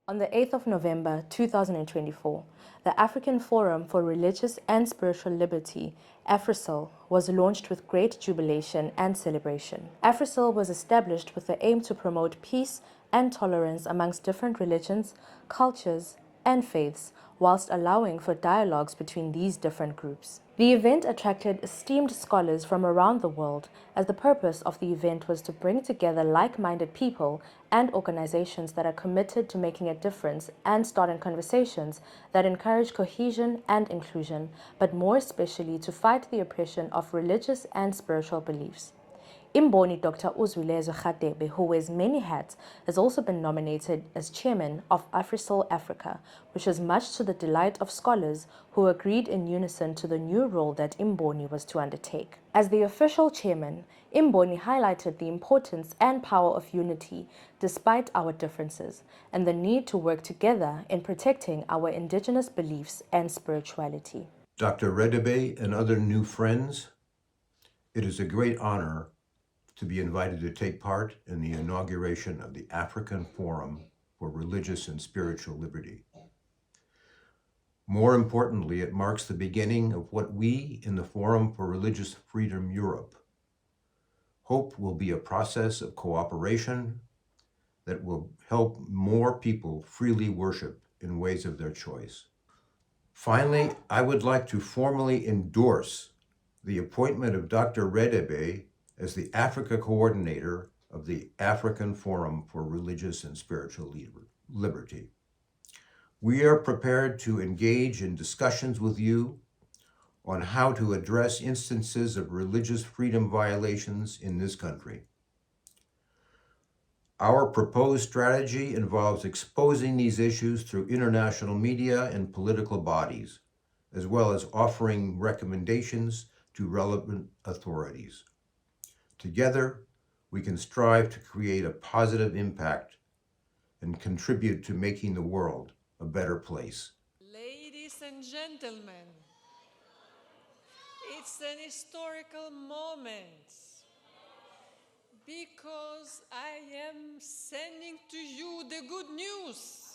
On the 8th of November 2024, the African Forum for Religious and Spiritual Liberty, A.F.R.S.L, was launched with great jubilation and celebration. A.F.R.S.L was established with the aim to promote peace and tolerance amongst different religions, cultures, and faiths, whilst allowing for dialogues between these different groups. The event attracted esteemed scholars from around the world, as the purpose of the event was to bring together like-minded people and organizations that are committed to making a difference and starting conversations that encourage cohesion and inclusion, but more especially to fight the oppression of religious and spiritual beliefs. Imboni Dr. Radebe, who wears many hats, has also been nominated as chairman of A.F.R.S.L Africa, which was much to the delight of scholars who agreed in unison to the new role that Imboni was to undertake. As the official chairman, Imboni highlighted the importance and power of unity despite our differences, and the need to work together in protecting our indigenous beliefs and spirituality. Dr. Radebe and other new friends, it is a great honor to be invited to take part in the inauguration of the African Forum for Religious and Spiritual Liberty. More importantly, it marks the beginning of what we in the Forum for Religious Freedom Europe hope will be a process of cooperation that will help more people freely worship in ways of their choice. Finally, I would like to formally endorse the appointment of Dr. Radebe as the Africa Coordinator of the African Forum for Religious and Spiritual Liberty. We are prepared to engage in discussions with you on how to address instances of religious freedom violations in this country. Our proposed strategy involves exposing these issues through international media and political bodies, as well as offering recommendations to relevant authorities. Together, we can strive to create a positive impact and contribute to making the world a better place. Ladies and gentlemen, it's an historical moment because I am sending to you the good news.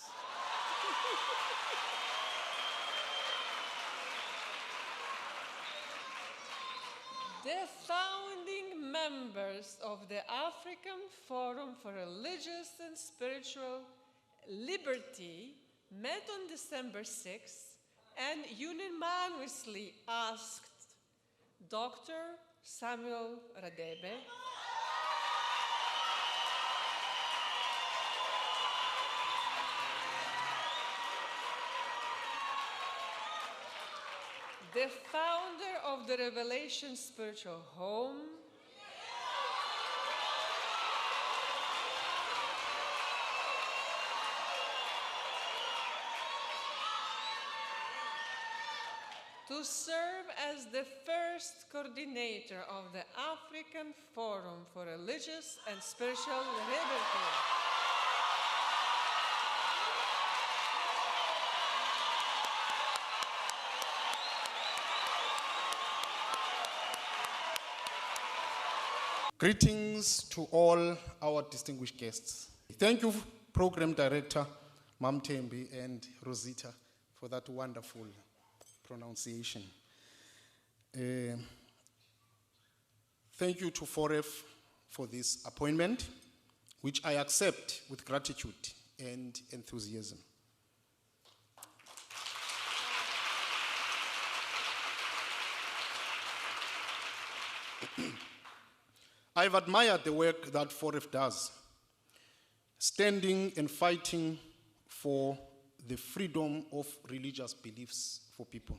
The founding members of the African Forum for Religious and Spiritual Liberty met on December 6th and unanimously asked Dr. Samuel Radebe, the founder of the Revelation Spiritual Home, to serve as the first coordinator of the African Forum for Religious and Spiritual Liberty. Greetings to all our distinguished guests. Thank you, Program Director Mamtembi and Rosita, for that wonderful pronunciation. Thank you to FOREF for this appointment, which I accept with gratitude and enthusiasm. I've admired the work that FOREF does, standing and fighting for the freedom of religious beliefs for people.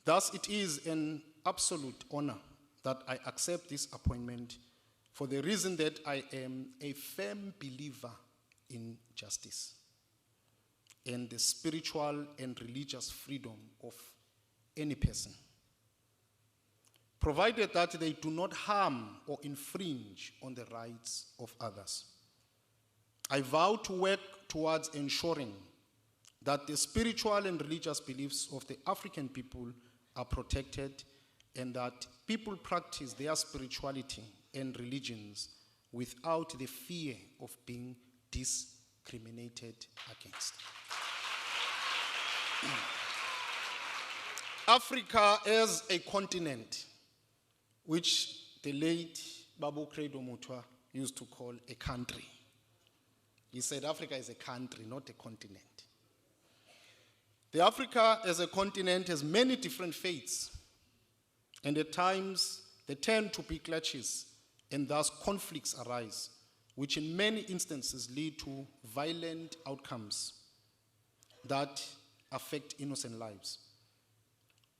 Thus, it is an absolute honor that I accept this appointment for the reason that I am a firm believer in justice and the spiritual and religious freedom of any person, provided that they do not harm or infringe on the rights of others. I vow to work towards ensuring that the spiritual and religious beliefs of the African people are protected and that people practice their spirituality and religions without the fear of being discriminated against. Africa as a continent, which the late Babu Credo Mutwa used to call a country. He said Africa is a country, not a continent. The Africa as a continent has many different faiths, and at times they tend to be clashes, and thus conflicts arise, which in many instances lead to violent outcomes that affect innocent lives.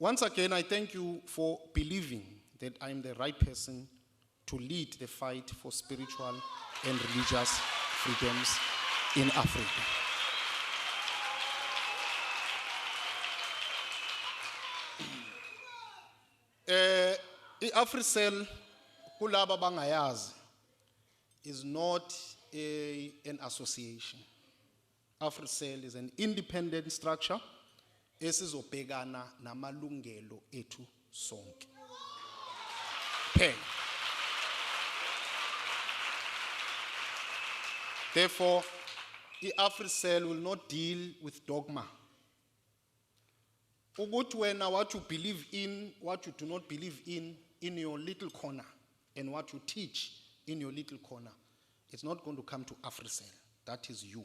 Once again, I thank you for believing that I am the right person to lead the fight for spiritual and religious freedoms in Africa. A.F.R.S.L, kulaba bangayazi, is not an association. A.F.R.S.L is an independent structure esizobhekana namalungelo ethu sonke. Therefore, A.F.R.S.L will not deal with dogma. Ukuthi wena what you believe in, what you do not believe in your little corner, and what you teach in your little corner, it's not going to come to A.F.R.S.L. That is you.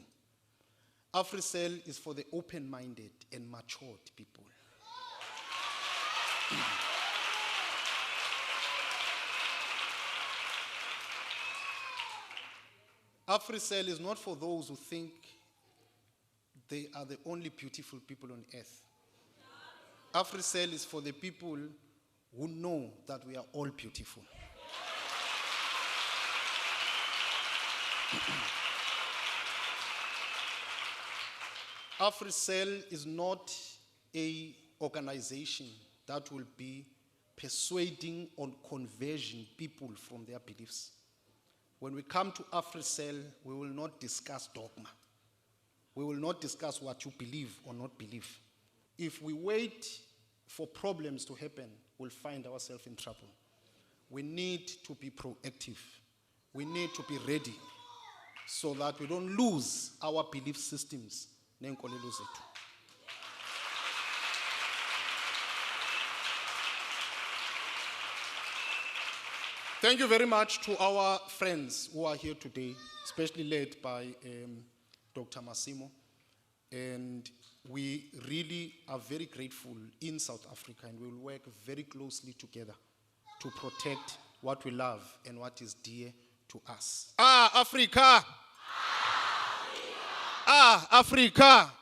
A.F.R.S.L is for the open-minded and matured people. A.F.R.S.L is not for those who think they are the only beautiful people on earth. A.F.R.S.L is for the people who know that we are all beautiful. A.F.R.S.L is not an organization that will be persuading or converting people from their beliefs. When we come to A.F.R.S.L, we will not discuss dogma. We will not discuss what you believe or not believe. If we wait for problems to happen, we'll find ourselves in trouble. We need to be proactive. We need to be ready so that we don't lose our belief systems. Thank you very much to our friends who are here today, especially led by Dr. Massimo. And we really are very grateful in South Africa, and we will work very closely together to protect what we love and what is dear to us. Africa! Africa!